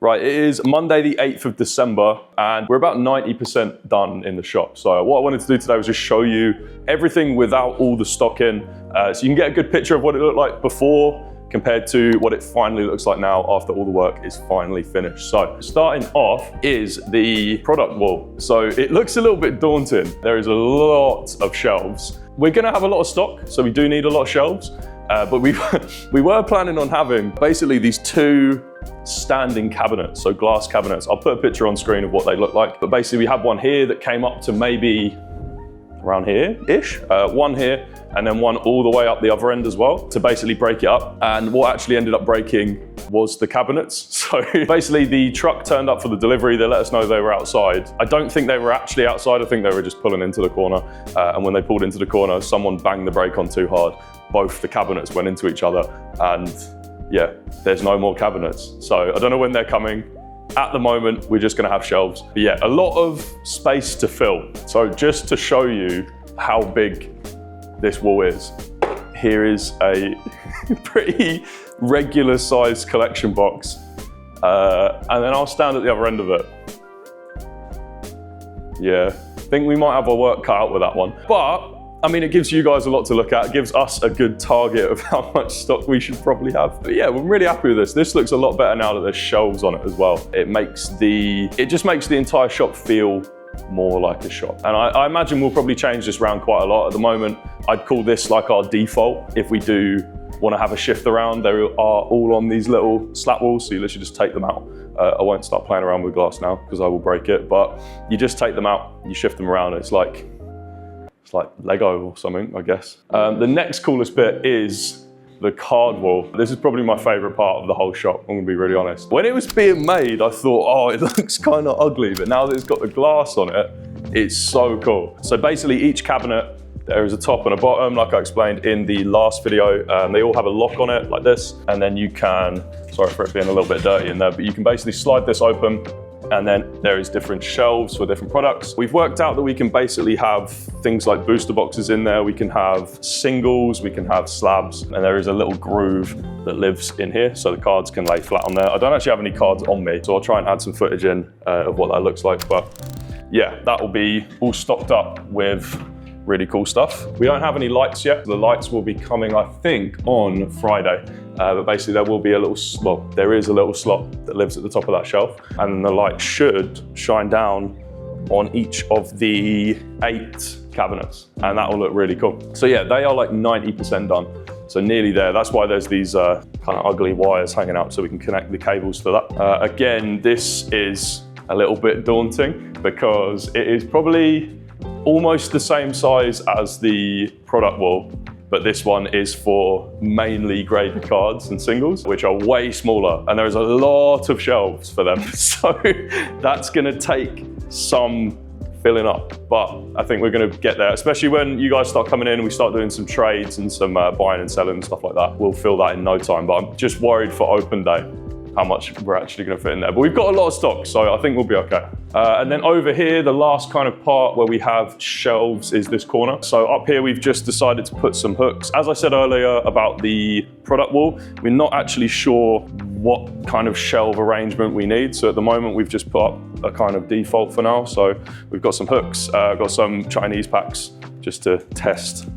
Right, it is Monday the 8th of December and we're about 90% done in the shop. So what I wanted to do today was just show you everything without all the stock in. So you can get a good picture of what it looked like before compared to what it finally looks like now after all the work is finally finished. So starting off is the product wall. So it looks a little bit daunting. There is a lot of shelves. We're gonna have a lot of stock, so we do need a lot of shelves. But we were planning on having basically these two standing cabinets, so glass cabinets. I'll put a picture on screen of what they look like. But basically we have one here that came up to maybe around here-ish, one here, and then one all the way up the other end as well to basically break it up. And what actually ended up breaking was the cabinets. So basically the truck turned up for the delivery. They let us know they were outside. I don't think they were actually outside. I think they were just pulling into the corner. And when they pulled into the corner, someone banged the brake on too hard. Both the cabinets went into each other and yeah, there's no more cabinets. So I don't know when they're coming. At the moment, we're just gonna have shelves. But yeah, a lot of space to fill. So just to show you how big this wall is, here is a pretty regular sized collection box. And then I'll stand at the other end of it. Yeah, I think we might have our work cut out with that one. But I mean, it gives you guys a lot to look at. It gives us a good target of how much stock we should probably have. But yeah, we're really happy with this. This looks a lot better now that there's shelves on it as well. It just makes the entire shop feel more like a shop. And I imagine we'll probably change this around quite a lot. At the moment, I'd call this like our default. If we do want to have a shift around, they are all on these little slat walls, so you literally just take them out. I won't start playing around with glass now because I will break it, but you just take them out, you shift them around. It's like Lego or something, I guess. The next coolest bit is the card wall. This is probably my favorite part of the whole shop, I'm gonna be really honest. When it was being made, I thought, oh, it looks kind of ugly, but now that it's got the glass on it, it's so cool. So basically each cabinet, there is a top and a bottom, like I explained in the last video. They all have a lock on it like this, and then you can, sorry for it being a little bit dirty in there, but you can basically slide this open, and then there is different shelves for different products. We've worked out that we can basically have things like booster boxes in there. We can have singles, we can have slabs, and there is a little groove that lives in here, so the cards can lay flat on there. I don't actually have any cards on me, so I'll try and add some footage in of what that looks like. But yeah, that will be all stocked up with really cool stuff. We don't have any lights yet. The lights will be coming, I think, on Friday. But basically there will be there is a little slot that lives at the top of that shelf, and the light should shine down on each of the 8 cabinets, and that will look really cool. So yeah, they are like 90% done. So nearly there. That's why there's these kind of ugly wires hanging out so we can connect the cables to that. Again, this is a little bit daunting because it is probably almost the same size as the product wall, but this one is for mainly graded cards and singles, which are way smaller, and there's a lot of shelves for them. So that's gonna take some filling up, but I think we're gonna get there, especially when you guys start coming in and we start doing some trades and some buying and selling and stuff like that. We'll fill that in no time, but I'm just worried for open day how much we're actually gonna fit in there. But we've got a lot of stock, so I think we'll be okay. And then over here, the last kind of part where we have shelves is this corner. So up here, we've just decided to put some hooks. As I said earlier about the product wall, we're not actually sure what kind of shelf arrangement we need. So at the moment, we've just put up a kind of default for now. So we've got some hooks, got some Chinese packs just to test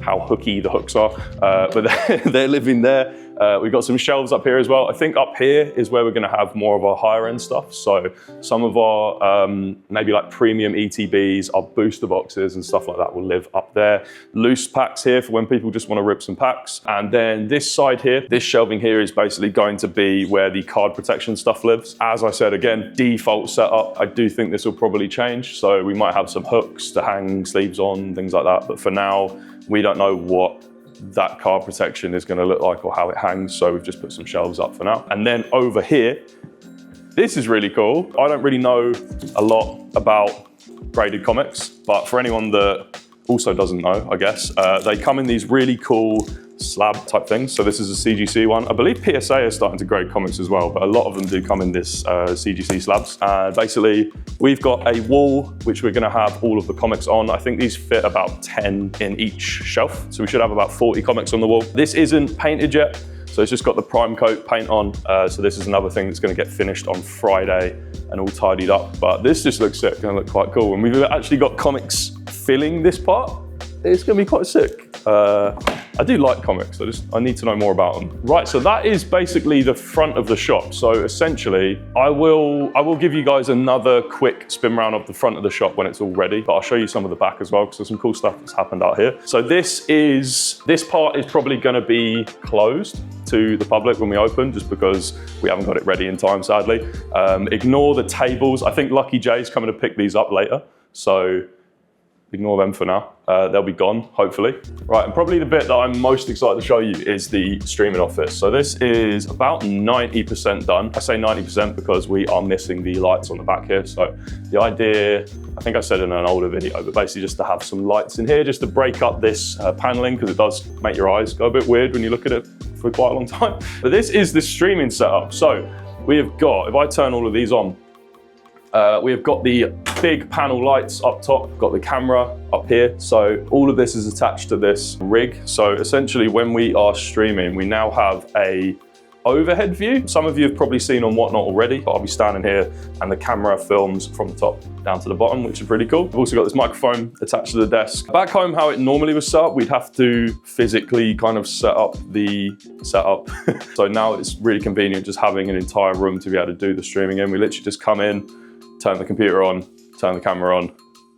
how hooky the hooks are, but they're living there. We've got some shelves up here as well. I think up here is where we're gonna have more of our higher end stuff. So some of our maybe like premium ETBs, our booster boxes and stuff like that will live up there. Loose packs here for when people just wanna rip some packs. And then this side here, this shelving here is basically going to be where the card protection stuff lives. As I said, again, default setup. I do think this will probably change. So we might have some hooks to hang sleeves on, things like that. But for now, we don't know what that card protection is going to look like or how it hangs, so we've just put some shelves up for now. And then over here, this is really cool. I don't really know a lot about graded comics, but for anyone that also doesn't know, I guess, they come in these really cool slab type things. So this is a CGC one. I believe PSA is starting to grade comics as well, but a lot of them do come in this CGC slabs. Basically, we've got a wall which we're gonna have all of the comics on. I think these fit about 10 in each shelf. So we should have about 40 comics on the wall. This isn't painted yet, So it's just got the prime coat paint on. So this is another thing that's going to get finished on Friday and all tidied up. But this just looks sick, going to look quite cool. And we've actually got comics filling this part. It's going to be quite sick. I do like comics, I need to know more about them. Right, so that is basically the front of the shop. So essentially, I will give you guys another quick spin round of the front of the shop when it's all ready, but I'll show you some of the back as well, because there's some cool stuff that's happened out here. So this part is probably gonna be closed to the public when we open, just because we haven't got it ready in time, sadly. Ignore the tables. I think Lucky Jay's coming to pick these up later, so ignore them for now. They'll be gone, hopefully. Right, and probably the bit that I'm most excited to show you is the streaming office. So this is about 90% done. I say 90% because we are missing the lights on the back here. So the idea, I think I said in an older video, but basically just to have some lights in here, just to break up this paneling, because it does make your eyes go a bit weird when you look at it for quite a long time. But this is the streaming setup. So we have got, if I turn all of these on, we have got the big panel lights up top, got the camera up here. So all of this is attached to this rig. So essentially when we are streaming, we now have a overhead view. Some of you have probably seen on Whatnot already, but I'll be standing here and the camera films from the top down to the bottom, which is really cool. We've also got this microphone attached to the desk. Back home, how it normally was set up, we'd have to physically kind of set up the setup. So now it's really convenient just having an entire room to be able to do the streaming in. We literally just come in, turn the computer on, turn the camera on,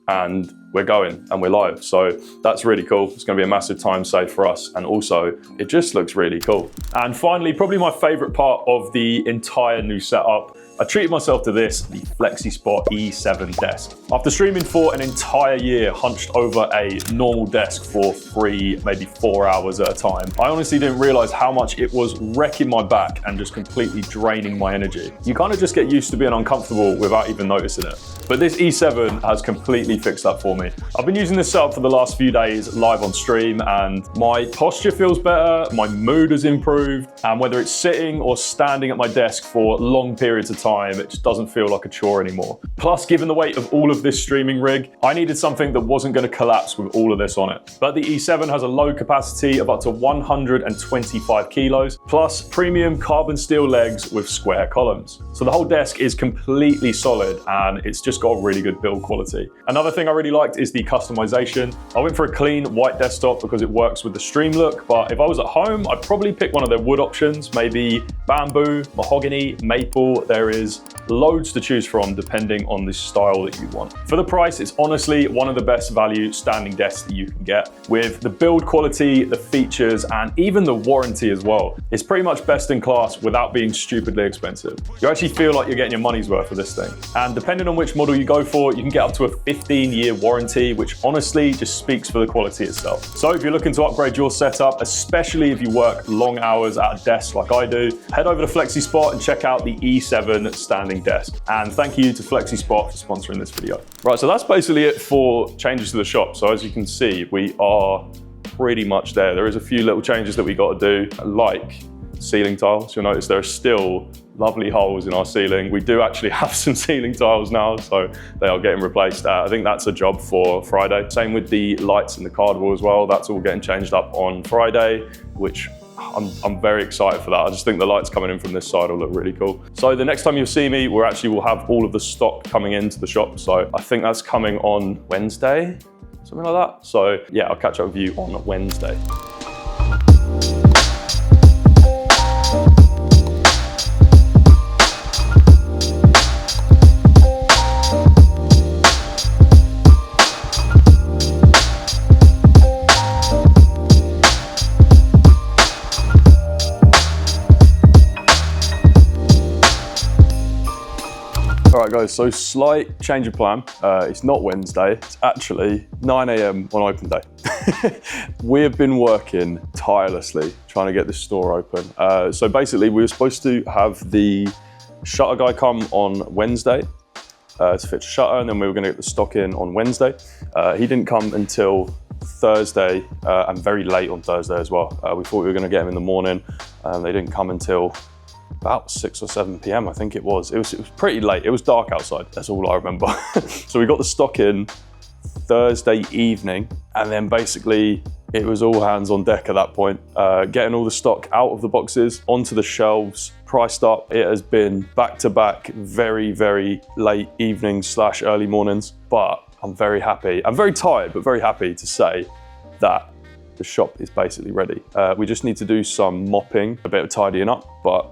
and we're going and we're live. So that's really cool. It's gonna be a massive time save for us. And also it just looks really cool. And finally, probably my favorite part of the entire new setup, I treated myself to this, the FlexiSpot E7 desk. After streaming for an entire year hunched over a normal desk for 3, maybe 4 hours at a time, I honestly didn't realize how much it was wrecking my back and just completely draining my energy. You kind of just get used to being uncomfortable without even noticing it. But this E7 has completely fixed that for me. I've been using this setup for the last few days live on stream, and my posture feels better, my mood has improved, and whether it's sitting or standing at my desk for long periods of time, it just doesn't feel like a chore anymore. Plus, given the weight of all of this streaming rig, I needed something that wasn't going to collapse with all of this on it. But the E7 has a load capacity of up to 125 kilos, plus premium carbon steel legs with square columns. So the whole desk is completely solid, and it's just got a really good build quality. Another thing I really liked is the customization. I went for a clean white desktop because it works with the stream look, but if I was at home, I'd probably pick one of their wood options, maybe bamboo, mahogany, maple. There is loads to choose from depending on the style that you want. For the price, it's honestly one of the best value standing desks that you can get, with the build quality, the features, and even the warranty as well. It's pretty much best in class without being stupidly expensive. You actually feel like you're getting your money's worth for this thing. And depending on which model you go for, you can get up to a 15-year warranty, which honestly just speaks for the quality itself. So if you're looking to upgrade your setup, especially if you work long hours at a desk like I do, head over to FlexiSpot and check out the E7 standing desk. And thank you to FlexiSpot for sponsoring this video. Right, so that's basically it for changes to the shop. So as you can see, we are pretty much there. There is a few little changes that we got to do, like ceiling tiles. You'll notice there are still lovely holes in our ceiling. We do actually have some ceiling tiles now, so they are getting replaced. I think that's a job for Friday. Same with the lights in the card wall as well. That's all getting changed up on Friday, which I'm very excited for that. I just think the lights coming in from this side will look really cool. So the next time you'll see me, we'll have all of the stock coming into the shop. So I think that's coming on Wednesday, something like that. So yeah, I'll catch up with you on Wednesday. All right guys, so slight change of plan. It's not Wednesday, it's actually 9 AM on open day. We have been working tirelessly trying to get this store open. So basically we were supposed to have the shutter guy come on Wednesday to fit a shutter, and then we were gonna get the stock in on Wednesday. He didn't come until Thursday, and very late on Thursday as well. We thought we were gonna get him in the morning, and they didn't come until about 6 or 7 PM, I think it was. It was pretty late. It was dark outside. That's all I remember. So we got the stock in Thursday evening, and then basically it was all hands on deck at that point, getting all the stock out of the boxes, onto the shelves, priced up. It has been back-to-back, very, very late evenings / early mornings, but I'm very happy. I'm very tired, but very happy to say that the shop is basically ready. We just need to do some mopping, a bit of tidying up, but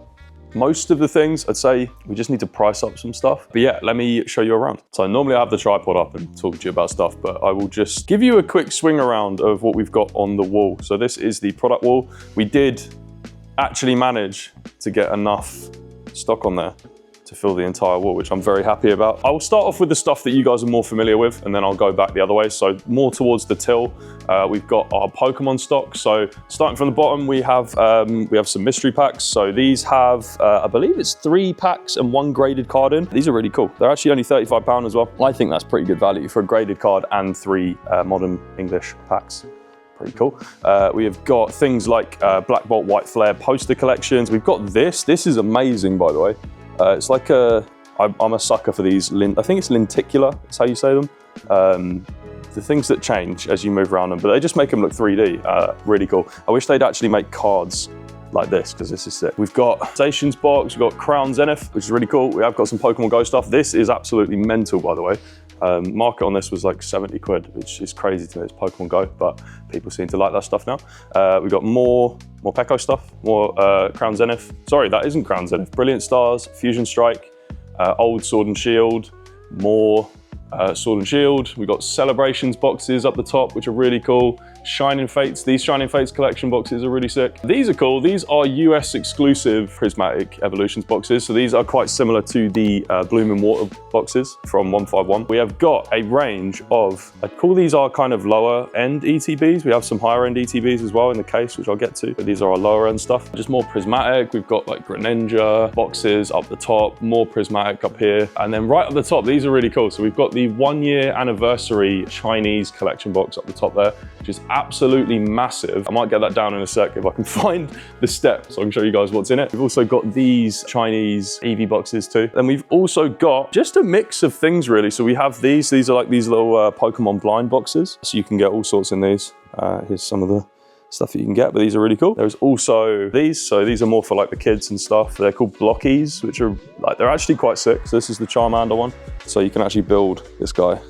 most of the things, I'd say we just need to price up some stuff. But yeah, let me show you around. So normally I have the tripod up and talk to you about stuff, but I will just give you a quick swing around of what we've got on the wall. So this is the product wall. We did actually manage to get enough stock on there to fill the entire wall, which I'm very happy about. I will start off with the stuff that you guys are more familiar with, and then I'll go back the other way. So more towards the till, we've got our Pokemon stock. So starting from the bottom, we have some mystery packs. So these have, I believe it's 3 packs and 1 graded card in. These are really cool. They're actually only £35 as well. I think that's pretty good value for a graded card and 3 modern English packs. Pretty cool. We have got things like Black Bolt, White Flare poster collections. We've got this. This is amazing, by the way. It's like I'm a sucker for these, I think it's lenticular, that's how you say them. The things that change as you move around them, but they just make them look 3D, really cool. I wish they'd actually make cards like this, because this is sick. We've got Stations box, we've got Crown Zenith, which is really cool. We have got some Pokemon Go stuff. This is absolutely mental, by the way. Market on this was like 70 quid, which is crazy to me. It's Pokemon Go, but people seem to like that stuff now. We've got more Peko stuff, more Crown Zenith. Sorry, that isn't Crown Zenith. Brilliant Stars, Fusion Strike, old Sword and Shield, more Sword and Shield. We've got Celebrations boxes up the top, which are really cool. Shining Fates, these Shining Fates collection boxes are really sick. These are cool. These are US exclusive Prismatic Evolutions boxes. So these are quite similar to the Bloom and Water boxes from 151. We have got a range of, I'd call these our kind of lower end ETBs. We have some higher end ETBs as well in the case, which I'll get to, but these are our lower end stuff. Just more Prismatic. We've got like Greninja boxes up the top, more Prismatic up here. And then right up the top, these are really cool. So we've got the 1-year anniversary Chinese collection box up the top there, which is absolutely massive. I might get that down in a sec if I can find the step so I can show you guys what's in it. We've also got these Chinese Eevee boxes too. Then we've also got just a mix of things really. So we have these are like these little Pokemon blind boxes. So you can get all sorts in these. Here's some of the stuff that you can get, but these are really cool. There's also these, so these are more for like the kids and stuff. They're called Blockies, which are like, they're actually quite sick. So this is the Charmander one. So you can actually build this guy.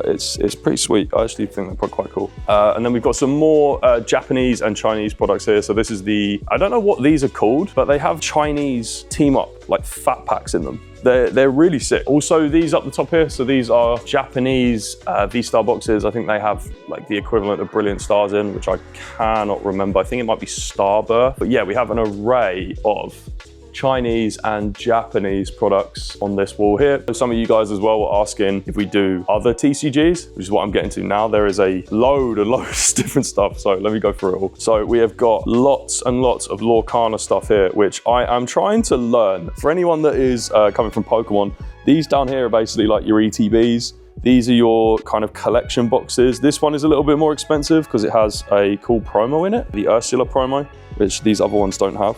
It's pretty sweet. I actually think they're quite cool. And then we've got some more Japanese and Chinese products here. So this is the, I don't know what these are called, but they have Chinese team up, like fat packs in them. They're really sick. Also these up the top here, so these are Japanese V-Star boxes. I think they have like the equivalent of Brilliant Stars in, which I cannot remember. I think it might be Starbirth. But yeah, we have an array of Chinese and Japanese products on this wall here. Some of you guys as well were asking if we do other TCGs, which is what I'm getting to now. There is a load of different stuff, so let me go through it all. So we have got lots and lots of Lorcana stuff here, which I am trying to learn. For anyone that is coming from Pokemon, these down here are basically like your ETBs. These are your kind of collection boxes. This one is a little bit more expensive because it has a cool promo in it, the Ursula promo, which these other ones don't have,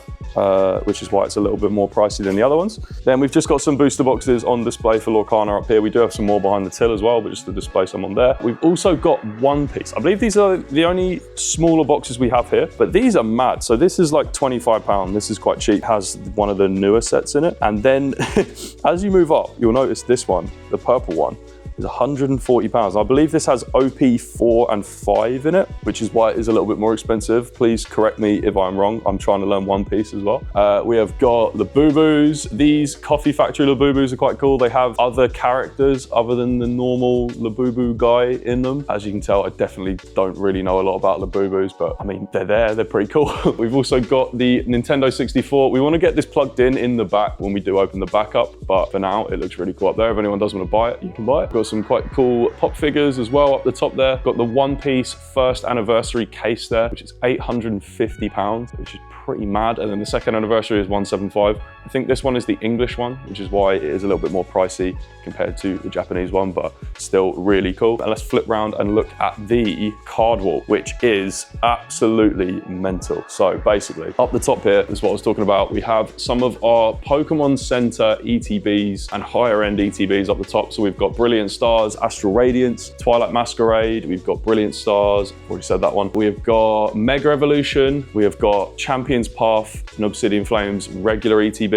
which is why it's a little bit more pricey than the other ones. Then we've just got some booster boxes on display for Lorcana up here. We do have some more behind the till as well, but just to display some on there. We've also got One Piece. I believe these are the only smaller boxes we have here, but these are mad. So this is like £25. This is quite cheap. It has one of the newer sets in it. And then as you move up, you'll notice this one, the purple one, is £140. I believe this has OP 4 and 5 in it, which is why it is a little bit more expensive. Please correct me if I'm wrong. I'm trying to learn One Piece as well. We have got Labubus. These Coffee Factory Labubus are quite cool. They have other characters other than the normal Labubu guy in them. As you can tell, I definitely don't really know a lot about Labubus, but I mean, they're there, they're pretty cool. We've also got the Nintendo 64. We want to get this plugged in the back when we do open the back up, but for now, it looks really cool up there. If anyone does want to buy it, you can buy it. Got some quite cool pop figures as well up the top there. Got the One Piece first anniversary case there, which is £850, which is pretty mad. And then the second anniversary is £175. I think this one is the English one, which is why it is a little bit more pricey compared to the Japanese one, but still really cool. And let's flip round and look at the card wall, which is absolutely mental. So basically, up the top here is what I was talking about. We have some of our Pokemon Center ETBs and higher end ETBs up the top. So we've got Brilliant Stars, Astral Radiance, Twilight Masquerade, we've got Brilliant Stars, already said that one. We've got Mega Evolution, we have got Champions Path and Obsidian Flames regular ETBs.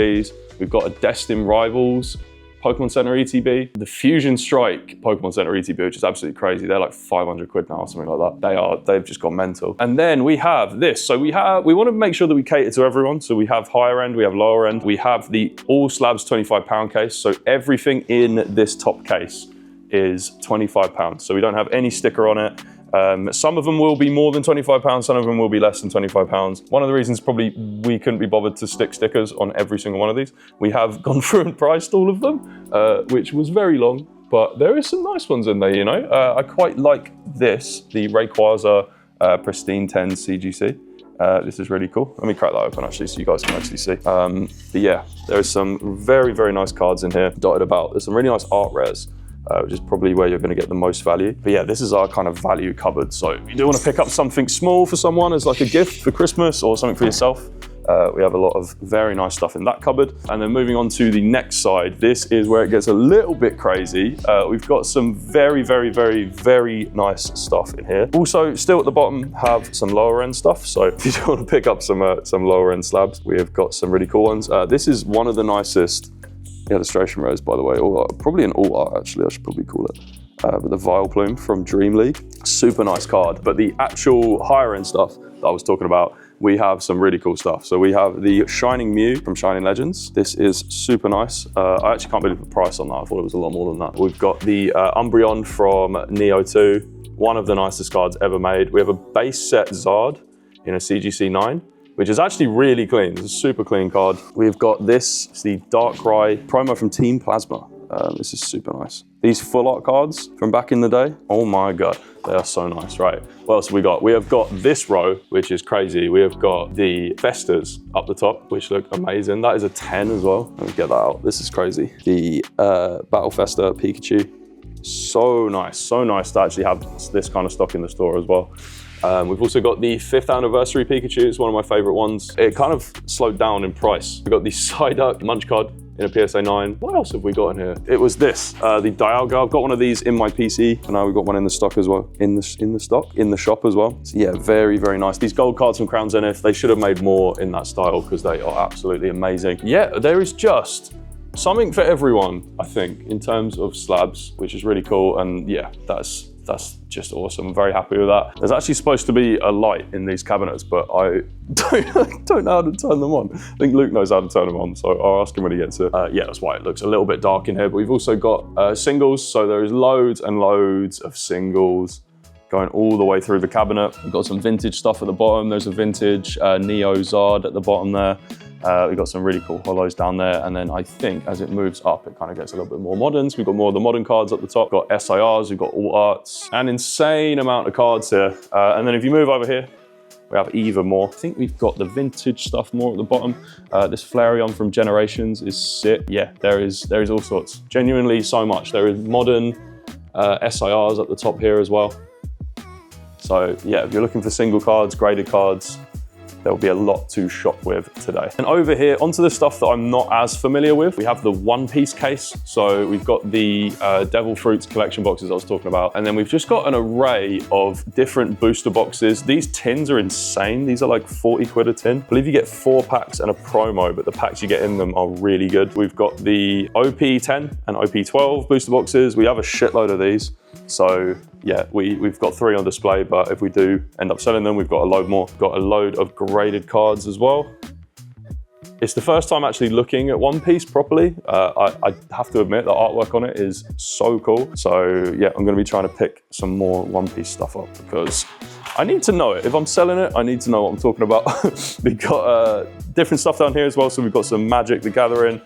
We've got a Destin Rivals Pokemon Center ETB, the Fusion Strike Pokemon Center ETB, which is absolutely crazy. They're like 500 quid now or something like that. They've just gone mental. And then we have this. So we want to make sure that we cater to everyone. So we have higher end, we have lower end. We have the all slabs 25 pound case. So everything in this top case is 25 pounds. So we don't have any sticker on it. Some of them will be more than 25 pounds, some of them will be less than 25 pounds. One of the reasons probably we couldn't be bothered to stick stickers on every single one of these. We have gone through and priced all of them, which was very long, but there is some nice ones in there, you know. I quite like this, the Rayquaza Pristine 10 CGC. This is really cool. Let me crack that open actually so you guys can actually see. But yeah, there are some very, very nice cards in here dotted about. There's some really nice art rares. Which is probably where you're going to get the most value. But yeah, this is our kind of value cupboard. So if you do want to pick up something small for someone as like a gift for Christmas or something for yourself, we have a lot of very nice stuff in that cupboard. And then moving on to the next side, this is where it gets a little bit crazy. We've got some very, very, very, very nice stuff in here. Also, still at the bottom, have some lower end stuff. So if you do want to pick up some lower end slabs, we have got some really cool ones. This is one of the nicest illustration rares, by the way, or probably an all art actually, I should probably call it. But the Vileplume from Dream League, super nice card. But the actual higher end stuff that I was talking about, we have some really cool stuff. So we have the Shining Mew from Shining Legends. This is super nice. I actually can't believe the price on that. I thought it was a lot more than that. We've got the Umbreon from Neo 2, one of the nicest cards ever made. We have a base set Zard in a CGC 9. Which is actually really clean. It's a super clean card. We've got this, it's the Darkrai promo from Team Plasma. This is super nice. These full art cards from back in the day, oh my God, they are so nice, right? What else have we got? We have got this row, which is crazy. We have got the Festas up the top, which look amazing. That is a 10 as well. Let me get that out. This is crazy. The Battle Festa Pikachu. So nice to actually have this kind of stock in the store as well. We've also got the 5th anniversary Pikachu. It's one of my favorite ones. It kind of slowed down in price. We've got the Psyduck Munch card in a PSA 9. What else have we got in here? It was this, the Dialga. I've got one of these in my PC, and now we've got one in the stock as well. In the shop as well. So yeah, very, very nice. These gold cards from Crown Zenith, they should have made more in that style because they are absolutely amazing. Yeah, there is just something for everyone, I think, in terms of slabs, which is really cool. And yeah, that's just awesome. I'm very happy with that. There's actually supposed to be a light in these cabinets, but I don't know how to turn them on. I think Luke knows how to turn them on, so I'll ask him when he gets it. Yeah, that's why it looks a little bit dark in here, but we've also got singles, so there's loads and loads of singles going all the way through the cabinet. We've got some vintage stuff at the bottom. There's a vintage Neo Zard at the bottom there. We've got some really cool holos down there, and then I think as it moves up, it kind of gets a little bit more modern. So we've got more of the modern cards up the top. We've got SIRs, we've got alt arts, an insane amount of cards here. And then if you move over here, we have even more. I think we've got the vintage stuff more at the bottom. This Flareon from Generations is sick. Yeah, there is all sorts. Genuinely so much. There is modern SIRs at the top here as well. So yeah, if you're looking for single cards, graded cards, there'll be a lot to shop with today. And over here, onto the stuff that I'm not as familiar with, we have the One Piece case. So we've got the Devil Fruits collection boxes I was talking about. And then we've just got an array of different booster boxes. These tins are insane. These are like 40 quid a tin. I believe you get 4 packs and a promo, but the packs you get in them are really good. We've got the OP10 and OP12 booster boxes. We have a shitload of these. So yeah, we've got 3 on display, but if we do end up selling them, we've got a load more. We've got a load of graded cards as well. It's the first time actually looking at One Piece properly. I have to admit the artwork on it is so cool. So yeah, I'm gonna be trying to pick some more One Piece stuff up because I need to know it. If I'm selling it, I need to know what I'm talking about. We've got different stuff down here as well. So we've got some Magic the Gathering.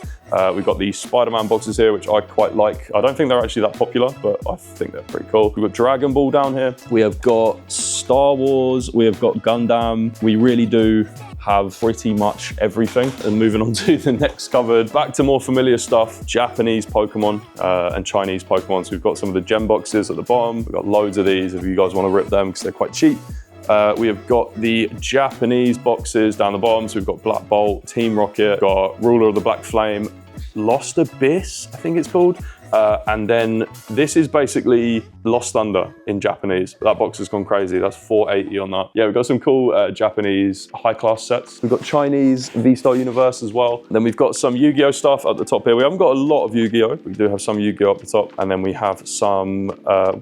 We've got the Spider-Man boxes here, which I quite like. I don't think they're actually that popular, but I think they're pretty cool. We've got Dragon Ball down here. We have got Star Wars. We have got Gundam. We really do have pretty much everything. And moving on to the next cupboard, back to more familiar stuff, Japanese Pokemon and Chinese Pokemon. So we've got some of the gem boxes at the bottom. We've got loads of these if you guys want to rip them because they're quite cheap. We have got the Japanese boxes down the bottom. So we've got Black Bolt, Team Rocket, got Ruler of the Black Flame, Lost Abyss, I think it's called. And then this is basically Lost Thunder in Japanese. That box has gone crazy. That's $4.80 on that. Yeah, we've got some cool Japanese high-class sets. We've got Chinese V-Star Universe as well. Then we've got some Yu-Gi-Oh stuff at the top here. We haven't got a lot of Yu-Gi-Oh. We do have some Yu-Gi-Oh up the top. And then we have some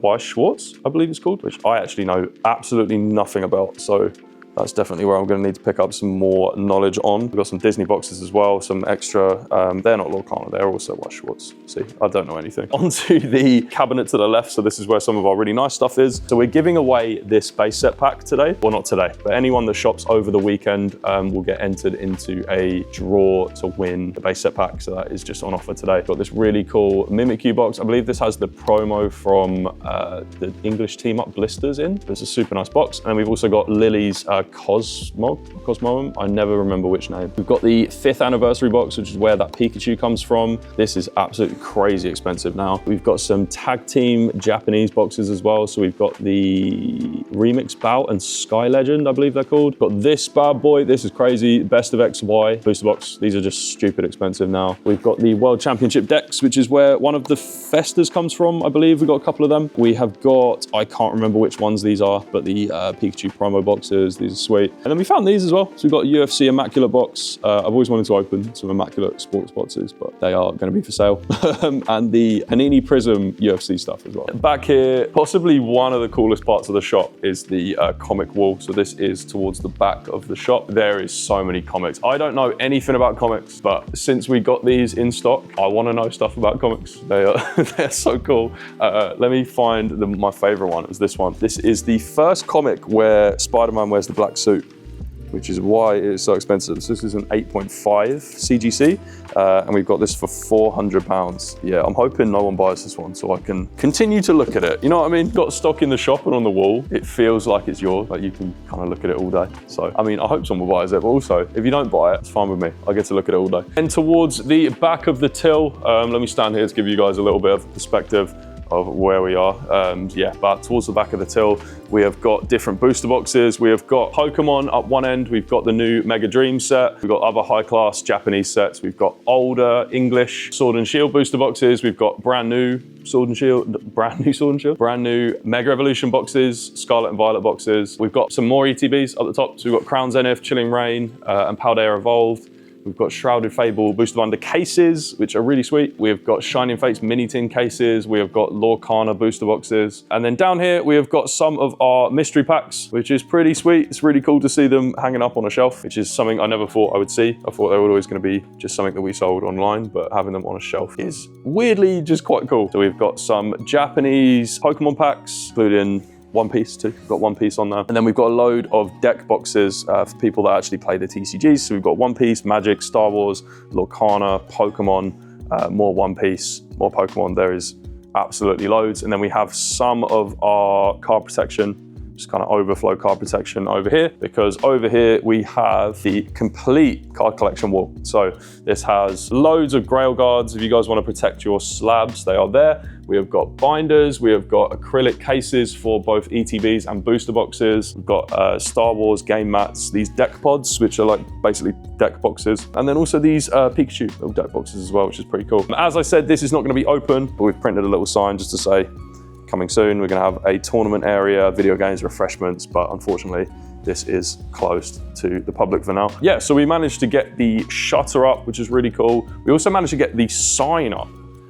Weiss Schwarz, I believe it's called, which I actually know absolutely nothing about. So that's definitely where I'm going to need to pick up some more knowledge on. We've got some Disney boxes as well, some extra. They're not Lorcana, they're also Weiss Schwarz. See, I don't know anything. Onto the cabinet to the left. So this is where some of our really nice stuff is. So we're giving away this base set pack today. Well, not today, but anyone that shops over the weekend will get entered into a draw to win the base set pack. So that is just on offer today. Got this really cool Mimikyu box. I believe this has the promo from the English Team Up blisters in. It's a super nice box. And we've also got Lily's Cosmoem, I never remember which name. We've got the 5th anniversary box, which is where that Pikachu comes from. This is absolutely crazy expensive now. We've got some tag team Japanese boxes as well. So we've got the Remix Bout and Sky Legend, I believe they're called. Got this bad boy, this is crazy. Best of XY booster box. These are just stupid expensive now. We've got the World Championship decks, which is where one of the Festas comes from, I believe. We've got a couple of them. We have got, I can't remember which ones these are, but the Pikachu promo boxes. These are sweet. And then we found these as well. So we've got a UFC Immaculate box. I've always wanted to open some Immaculate sports boxes, but they are going to be for sale. And the Panini Prism UFC stuff as well. Back here, possibly one of the coolest parts of the shop is the comic wall. So this is towards the back of the shop. There is so many comics. I don't know anything about comics, but since we got these in stock, I want to know stuff about comics. They are they're so cool. Let me find my favorite one. Is this one. This is the first comic where Spider-Man wears the black suit, which is why it's so expensive. So this is an 8.5 CGC, and we've got this for £400. Yeah, I'm hoping no one buys this one so I can continue to look at it. You know what I mean? Got stock in the shop and on the wall. It feels like it's yours, like you can kind of look at it all day. So, I mean, I hope someone buys it, but also, if you don't buy it, it's fine with me. I get to look at it all day. And towards the back of the till, let me stand here to give you guys a little bit of perspective of where we are. Yeah, but towards the back of the till, we have got different booster boxes. We have got Pokemon up one end. We've got the new Mega Dream set. We've got other high-class Japanese sets. We've got older English Sword and Shield booster boxes. We've got brand new Sword and Shield, brand new Mega Evolution boxes, Scarlet and Violet boxes. We've got some more ETBs up the top. So we've got Crown Zenith, Chilling Reign, and Paldea Evolved. We've got Shrouded Fable Booster Wonder cases, which are really sweet. We've got Shining Fates mini tin cases. We have got Lorcana booster boxes. And then down here, we have got some of our mystery packs, which is pretty sweet. It's really cool to see them hanging up on a shelf, which is something I never thought I would see. I thought they were always going to be just something that we sold online, but having them on a shelf is weirdly just quite cool. So we've got some Japanese Pokemon packs, including One Piece too. We've got One Piece on there. And then we've got a load of deck boxes for people that actually play the TCGs. So we've got One Piece, Magic, Star Wars, Lorcana, Pokemon, more One Piece, more Pokemon. There is absolutely loads. And then we have some of our card protection, just kind of overflow card protection over here, because over here we have the complete card collection wall. So this has loads of Grail guards. If you guys want to protect your slabs, they are there. We have got binders, we have got acrylic cases for both ETBs and booster boxes. We've got Star Wars game mats, these deck pods, which are like basically deck boxes. And then also these Pikachu little deck boxes as well, which is pretty cool. As I said, this is not going to be open, but we've printed a little sign just to say, coming soon. We're going to have a tournament area, video games, refreshments, but unfortunately, this is closed to the public for now. Yeah, so we managed to get the shutter up, which is really cool. We also managed to get the sign up.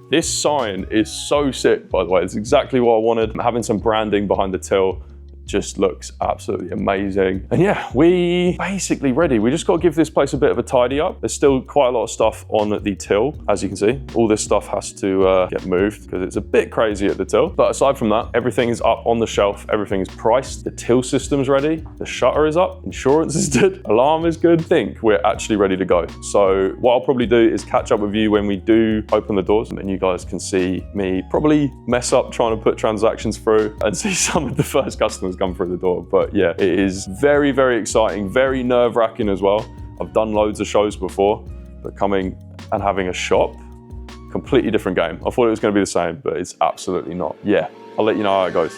This sign is so sick, by the way. It's exactly what I wanted. Having some branding behind the till just looks absolutely amazing. And yeah, we basically ready. We just got to give this place a bit of a tidy up. There's still quite a lot of stuff on the till, as you can see. All this stuff has to get moved because it's a bit crazy at the till. But aside from that, everything is up on the shelf. Everything is priced. The till system's ready. The shutter is up. Insurance is good. Alarm is good. I think we're actually ready to go. So what I'll probably do is catch up with you when we do open the doors, and then you guys can see me probably mess up trying to put transactions through and see some of the first customers customers come through the door. But yeah, it is very, very exciting, very nerve-wracking as well. I've done loads of shows before, but coming and having a shop, completely different game. I thought it was going to be the same, but it's absolutely not. Yeah, I'll let you know how it goes.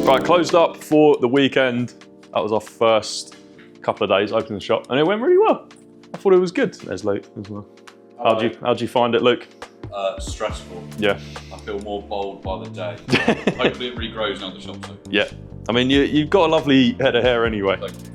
Right, closed up for the weekend. That was our first couple of days opening the shop, and it went really well. I thought it was good. There's Luke as well. How'd you find it, Luke? Stressful. Yeah. I feel more bold by the day. Hopefully it regrows now the shop soon. Yeah. I mean, you've got a lovely head of hair anyway. Thank you.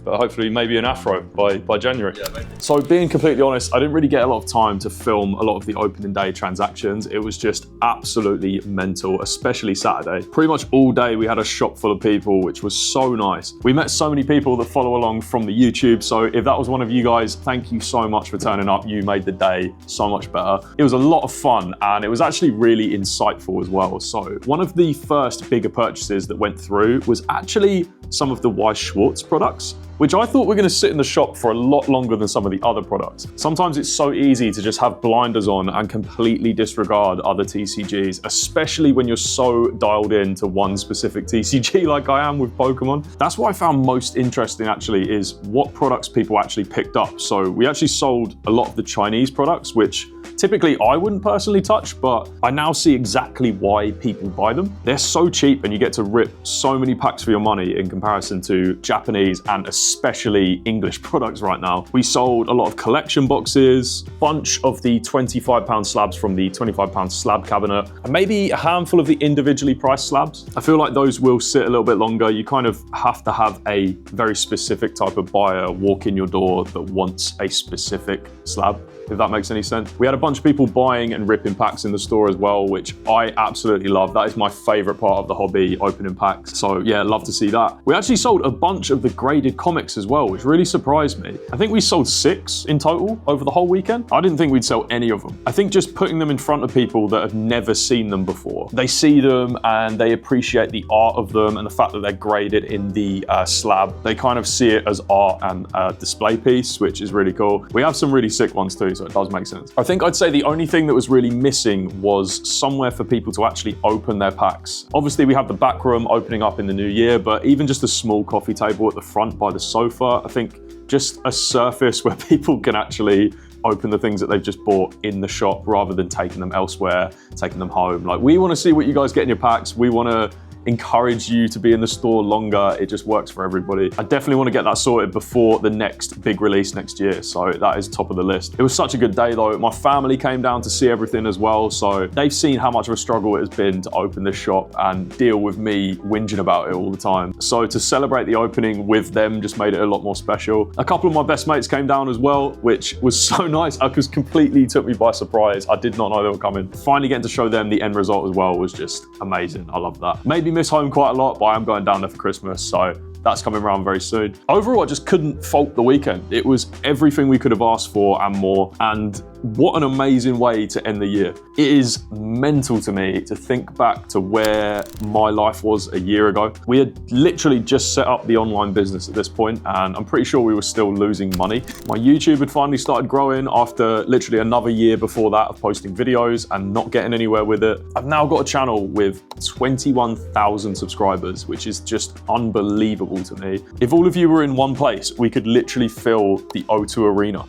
But hopefully maybe an afro by January. Yeah, maybe. So being completely honest, I didn't really get a lot of time to film a lot of the opening day transactions. It was just absolutely mental, especially Saturday. Pretty much all day we had a shop full of people, which was so nice. We met so many people that follow along from the YouTube. So if that was one of you guys, thank you so much for turning up. You made the day so much better. It was a lot of fun and it was actually really insightful as well. So one of the first bigger purchases that went through was actually some of the Weiss Schwarz products, which I thought were going to sit in the shop for a lot longer than some of the other products. Sometimes it's so easy to just have blinders on and completely disregard other TCGs, especially when you're so dialed in to one specific TCG like I am with Pokemon. That's what I found most interesting actually, is what products people actually picked up. So we actually sold a lot of the Chinese products, which typically I wouldn't personally touch, but I now see exactly why people buy them. They're so cheap and you get to rip so many packs for your money in comparison to Japanese and especially English products right now. We sold a lot of collection boxes, bunch of the £25 slabs from the £25 slab cabinet, and maybe a handful of the individually priced slabs. I feel like those will sit a little bit longer. You kind of have to have a very specific type of buyer walk in your door that wants a specific slab, if that makes any sense. We had a bunch of people buying and ripping packs in the store as well, which I absolutely love. That is my favorite part of the hobby, opening packs. So yeah, love to see that. We actually sold a bunch of the graded comics as well, which really surprised me. I think we sold 6 in total over the whole weekend. I didn't think we'd sell any of them. I think just putting them in front of people that have never seen them before, they see them and they appreciate the art of them and the fact that they're graded in the slab. They kind of see it as art and a display piece, which is really cool. We have some really sick ones too, so it does make sense. I think I'd say the only thing that was really missing was somewhere for people to actually open their packs. Obviously we have the back room opening up in the new year, but even just a small coffee table at the front by the sofa, I think just a surface where people can actually open the things that they've just bought in the shop rather than taking them elsewhere, taking them home. Like, we want to see what you guys get in your packs. We want to encourage you to be in the store longer. It just works for everybody. I definitely want to get that sorted before the next big release next year, so that is top of the list. It was such a good day though. My family came down to see everything as well, so they've seen how much of a struggle it has been to open this shop and deal with me whinging about it all the time. So to celebrate the opening with them just made it a lot more special. A couple of my best mates came down as well, which was so nice. It just completely took me by surprise. I did not know they were coming. Finally getting to show them the end result as well was just amazing. I love that. Made me miss home quite a lot, but I am going down there for Christmas, so that's coming around very soon. Overall, I just couldn't fault the weekend. It was everything we could have asked for and more, and what an amazing way to end the year. It is mental to me to think back to where my life was a year ago. We had literally just set up the online business at this point, and I'm pretty sure we were still losing money. My YouTube had finally started growing after literally another year before that of posting videos and not getting anywhere with it. I've now got a channel with 21,000 subscribers, which is just unbelievable to me. If all of you were in one place, we could literally fill the O2 Arena.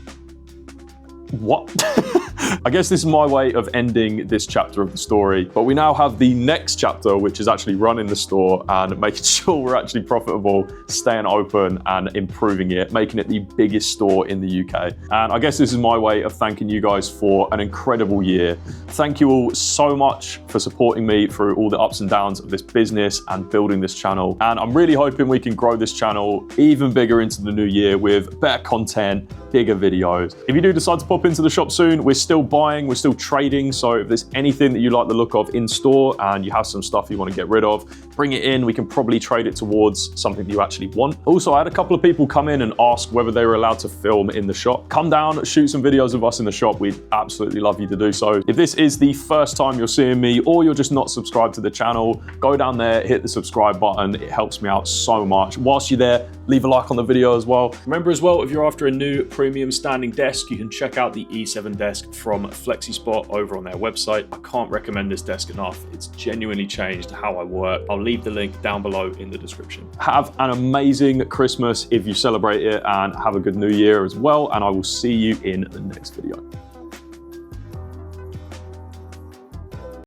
What? I guess this is my way of ending this chapter of the story, but we now have the next chapter, which is actually running the store and making sure we're actually profitable, staying open and improving it, making it the biggest store in the UK. And I guess this is my way of thanking you guys for an incredible year. Thank you all so much for supporting me through all the ups and downs of this business and building this channel. And I'm really hoping we can grow this channel even bigger into the new year with better content, bigger videos. If you do decide to pop into the shop soon, we're still buying, we're still trading. So if there's anything that you like the look of in store and you have some stuff you want to get rid of, bring it in. We can probably trade it towards something that you actually want. Also, I had a couple of people come in and ask whether they were allowed to film in the shop. Come down, shoot some videos of us in the shop. We'd absolutely love you to do so. If this is the first time you're seeing me or you're just not subscribed to the channel, go down there, hit the subscribe button. It helps me out so much. Whilst you're there, leave a like on the video as well. Remember as well, if you're after a new premium standing desk, you can check out the E7 desk from FlexiSpot over on their website. I can't recommend this desk enough. It's genuinely changed how I work. I'll leave the link down below in the description. Have an amazing Christmas if you celebrate it, and have a good new year as well. And I will see you in the next video.